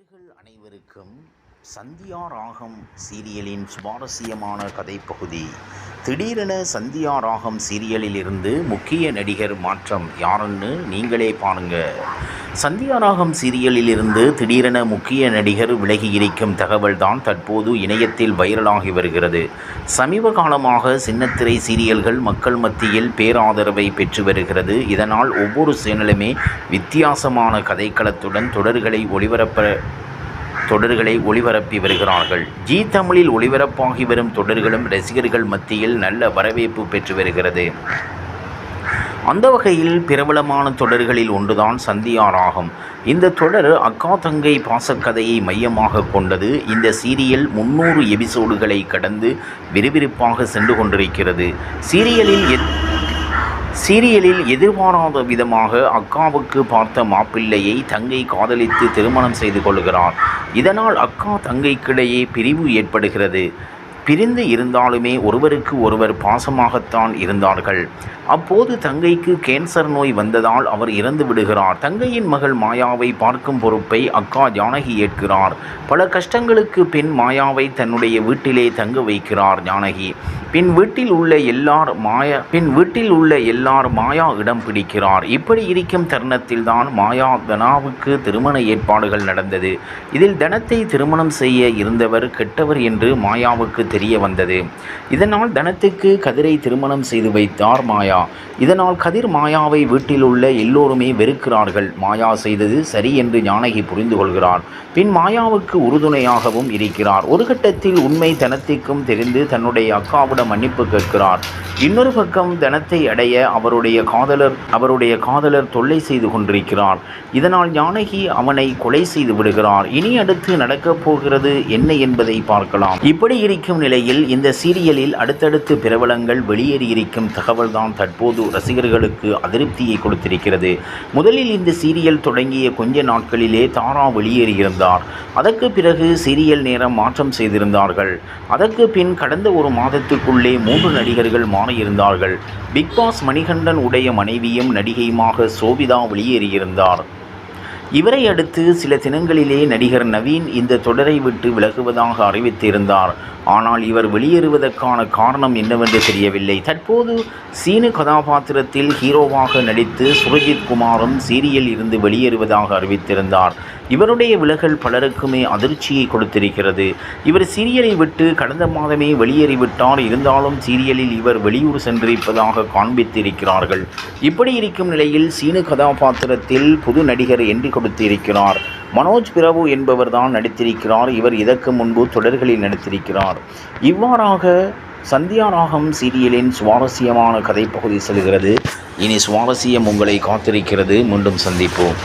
நேயர்கள் அனைவருக்கும் சந்தியா ராகம் சீரியலின் சுவாரஸ்யமான கதைப்பகுதி. திடீரென சந்தியா ராகம் சீரியலில் இருந்து முக்கிய நடிகர் மாற்றம் யாருன்னு நீங்களே பாருங்க. சந்தியா ராகம் சீரியலில் இருந்து திடீரென முக்கிய நடிகர் விலகி இருக்கும் தகவல் தான் தற்போது இணையத்தில் வைரலாகி வருகிறது. சமீப காலமாக சின்னத்திரை சீரியல்கள் மக்கள் மத்தியில் பேராதரவை பெற்று வருகிறது. இதனால் ஒவ்வொரு சேனலுமே வித்தியாசமான கதைக்களத்துடன் தொடர்களை ஒளிபரப்பி வருகிறார்கள். ஜி தமிழில் ஒளிபரப்பாகி வரும் தொடர்களும் ரசிகர்கள் மத்தியில் நல்ல வரவேற்பு பெற்று வருகிறது. அந்த வகையில் பிரபலமான தொடர்களில் ஒன்றுதான் சந்தியா ராகம். இந்த தொடர் அக்கா தங்கை பாசக்கதையை மையமாக கொண்டது. இந்த சீரியல் 300 எபிசோடுகளை கடந்து விறுவிறுப்பாக சென்று கொண்டிருக்கிறது. சீரியலில் எதிர்பாராத விதமாக அக்காவுக்கு பார்த்த மாப்பிள்ளையை தங்கை காதலித்து திருமணம் செய்து கொள்கிறார். இதனால் அக்கா தங்கைக்கிடையே பிரிவு ஏற்படுகிறது. பிரிந்து இருந்தாலுமே ஒருவருக்கு ஒருவர் பாசமாகத்தான் இருந்தார்கள். அப்போது தங்கைக்கு கேன்சர் நோய் வந்ததால் அவர் இறந்து விடுகிறார். தங்கையின் மகள் மாயாவை பார்க்கும் பொறுப்பை அக்கா ஜானகி ஏற்கிறார். பல கஷ்டங்களுக்கு பின் மாயாவை தன்னுடைய வீட்டிலே தங்க வைக்கிறார் ஜானகி. பின் வீட்டில் உள்ள எல்லார் மாயா இடம் பிடிக்கிறார். இப்படி இருக்கும் தருணத்தில் தான் மாயா தனாவுக்கு திருமண ஏற்பாடுகள் நடந்தது. இதில் தனத்தை திருமணம் செய்ய இருந்தவர் கெட்டவர் என்று மாயாவுக்கு தெரிய வந்தது. இதனால் தனத்துக்கு கதிரை திருமணம் செய்து வைத்தார் மாயா. இதனால் கதிர் மாயாவை வீட்டில் உள்ள எல்லோருமே வெறுக்கிறார்கள். மாயா செய்தது சரி என்று ஜானகி புரிந்து கொள்கிறார். பின் மாயாவுக்கு உறுதுணையாகவும் இருக்கிறார். ஒரு கட்டத்தில் உண்மை தனத்திற்கும் தெரிந்து தன்னுடைய அக்காவிடம் மன்னிப்பு கேட்கிறார். இன்னொரு பக்கம் தனத்தை அடைய அவருடைய காதலர் தொல்லை செய்து கொண்டிருக்கிறார். இதனால் ஜானகி அவனை கொலை செய்து விடுகிறார். இனி அடுத்து நடக்கப் போகிறது என்ன என்பதை பார்க்கலாம். இப்படி இருக்கும் நிலையில் இந்த சீரியலில் அடுத்தடுத்து பிரபலங்கள் வெளியேறியிருக்கும் தகவல்தான் தற்போது ரசிகர்களுக்கு அதிருப்தியை கொடுத்திருக்கிறது. முதலில் இந்த சீரியல் தொடங்கிய கொஞ்ச நாட்களிலே தாரா வெளியேறியிருந்தார். அதற்கு பிறகு சீரியல் நேரம் மாற்றம் செய்திருந்தார்கள். அதற்கு பின் கடந்த ஒரு மாதத்துக்குள்ளே 3 நடிகர்கள் மாறியிருந்தார்கள். பிக்பாஸ் மணிகண்டன் உடைய மனைவியும் நடிகையுமாக சோபிதா வெளியேறியிருந்தார். இவரை அடுத்து சில தினங்களிலே நடிகர் நவீன் இந்த தொடரை விட்டு விலகுவதாக அறிவித்திருந்தார். ஆனால் இவர் வெளியேறுவதற்கான காரணம் என்னவென்று தெரியவில்லை. தற்போது சீனு கதாபாத்திரத்தில் ஹீரோவாக நடித்து சுரஜித் குமாரும் சீரியல் இருந்து வெளியேறுவதாக அறிவித்திருந்தார். இவருடைய விலகல் பலருக்குமே அதிர்ச்சியை கொடுத்திருக்கிறது. இவர் சீரியலை விட்டு கடந்த மாதமே வெளியேறிவிட்டார். இருந்தாலும் சீரியலில் இவர் வெளியூர் சென்றிருப்பதாக காண்பித்திருக்கிறார்கள். இப்படி இருக்கும் நிலையில் சீனு கதாபாத்திரத்தில் புது நடிகர் என்று கொடுத்திருக்கிறார். மனோஜ் பிரபு என்பவர் தான் நடித்திருக்கிறார். இவர் இதற்கு முன்பு தொடர்களில் நடித்திருக்கிறார். இவ்வாறாக சந்தியா ராகம் சீரியலின் சுவாரஸ்யமான கதைப்பகுதி செல்கிறது. இனி சுவாரஸ்யம் உங்களை காத்திருக்கிறது. மீண்டும் சந்திப்போம்.